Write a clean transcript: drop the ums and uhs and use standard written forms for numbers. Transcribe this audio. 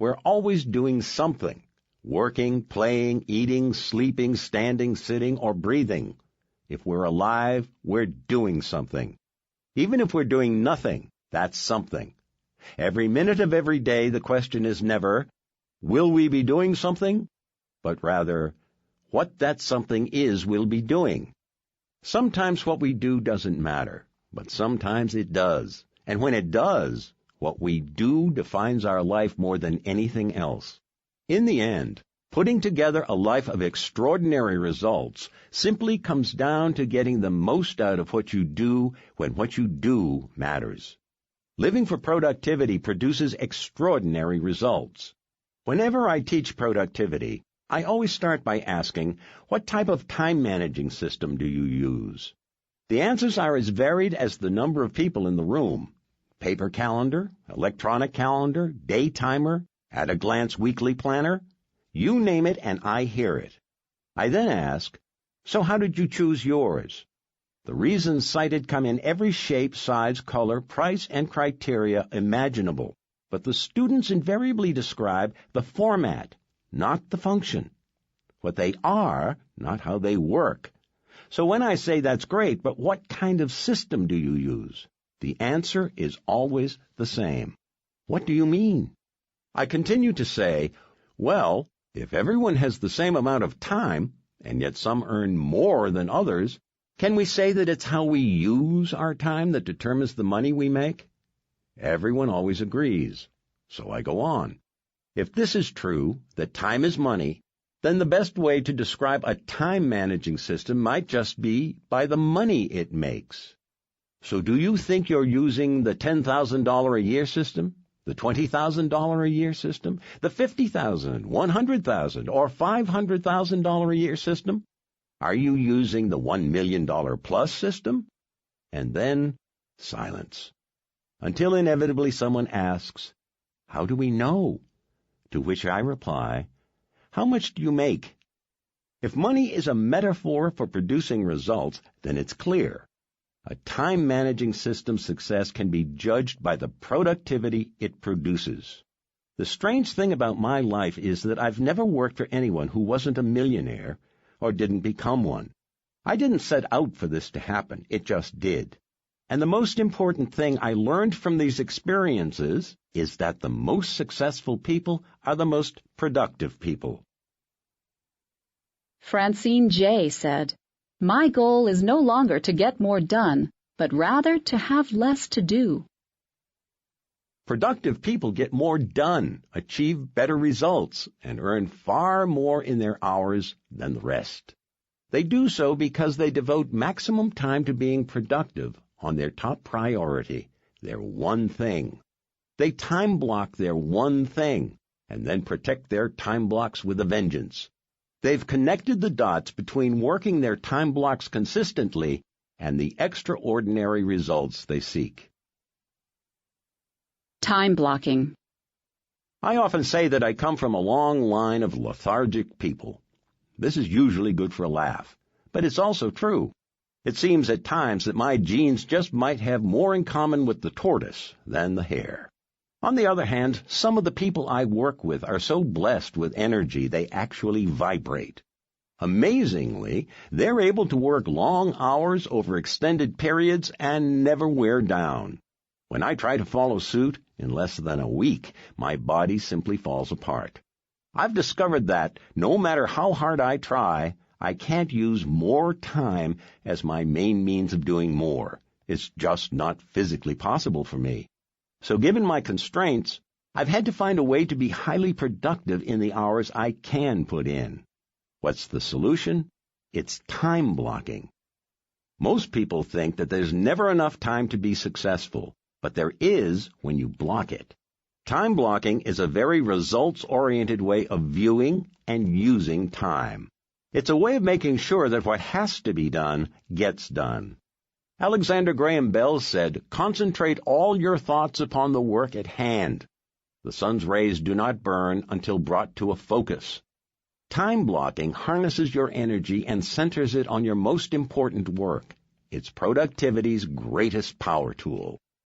We're always doing something. Working, playing, eating, sleeping, standing, sitting, or breathing. If we're alive, we're doing something. Even if we're doing nothing, that's something. Every minute of every day, the question is never, will we be doing something? But rather, what that something is we'll be doing. Sometimes what we do doesn't matter, but sometimes it does. And when it does, what we do defines our life more than anything else. In the end, putting together a life of extraordinary results simply comes down to getting the most out of what you do when what you do matters. Living for productivity produces extraordinary results. Whenever I teach productivity, I always start by asking, what type of time managing system do you use? The answers are as varied as the number of people in the room. Paper calendar, electronic calendar, day timer, at-a-glance weekly planner. You name it and I hear it. I then ask, so how did you choose yours? The reasons cited come in every shape, size, color, price, and criteria imaginable, but the students invariably describe the format, not the function. What they are, not how they work. So when I say that's great, but what kind of system do you use? The answer is always the same. What do you mean? I continue to say, well, if everyone has the same amount of time, and yet some earn more than others, can we say that it's how we use our time that determines the money we make? Everyone always agrees. So I go on. If this is true, that time is money, then the best way to describe a time-managing system might just be by the money it makes. So do you think you're using the $10,000 a year system? The $20,000 a year system, the $50,000, $100,000, or $500,000 a year system? Are you using the $1 million plus system? And then silence. Until inevitably someone asks, how do we know? To which I reply, how much do you make? If money is a metaphor for producing results, then it's clear. A time-managing system's success can be judged by the productivity it produces. The strange thing about my life is that I've never worked for anyone who wasn't a millionaire or didn't become one. I didn't set out for this to happen. It just did. And the most important thing I learned from these experiences is that the most successful people are the most productive people. Francine J. said, my goal is no longer to get more done, but rather to have less to do. Productive people get more done, achieve better results, and earn far more in their hours than the rest. They do so because they devote maximum time to being productive on their top priority, their one thing. They time block their one thing, and then protect their time blocks with a vengeance. They've connected the dots between working their time blocks consistently and the extraordinary results they seek. Time blocking. I often say that I come from a long line of lethargic people. This is usually good for a laugh, but it's also true. It seems at times that my genes just might have more in common with the tortoise than the hare. On the other hand, some of the people I work with are so blessed with energy they actually vibrate. Amazingly, they're able to work long hours over extended periods and never wear down. When I try to follow suit, in less than a week, my body simply falls apart. I've discovered that, no matter how hard I try, I can't use more time as my main means of doing more. It's just not physically possible for me. So given my constraints, I've had to find a way to be highly productive in the hours I can put in. What's the solution? It's time blocking. Most people think that there's never enough time to be successful, but there is when you block it. Time blocking is a very results-oriented way of viewing and using time. It's a way of making sure that what has to be done gets done. Alexander Graham Bell said, concentrate all your thoughts upon the work at hand. The sun's rays do not burn until brought to a focus. Time blocking harnesses your energy and centers it on your most important work. It's productivity's greatest power tool.